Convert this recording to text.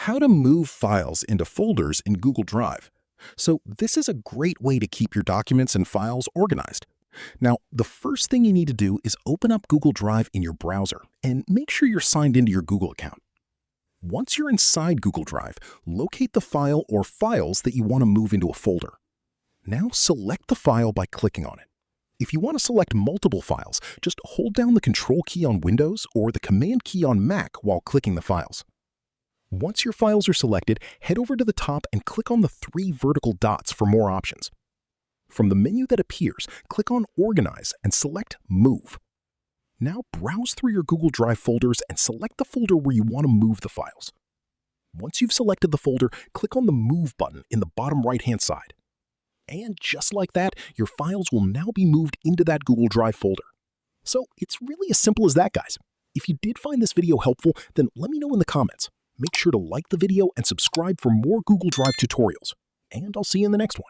how to move files into folders in Google Drive. So this is a great way to keep your documents and files organized. Now, the first thing you need to do is open up Google Drive in your browser and make sure you're signed into your Google account. Once you're inside Google Drive, locate the file or files that you want to move into a folder. Now select the file by clicking on it. If you want to select multiple files, just hold down the Control key on Windows or the Command key on Mac while clicking the files. Once your files are selected, head over to the top and click on the 3 vertical dots for more options. From the menu that appears, click on Organize and select Move. Now browse through your Google Drive folders and select the folder where you want to move the files. Once you've selected the folder, click on the Move button in the bottom right-hand side. And just like that, your files will now be moved into that Google Drive folder. So it's really as simple as that, guys. If you did find this video helpful, then let me know in the comments. Make sure to like the video and subscribe for more Google Drive tutorials. And I'll see you in the next one.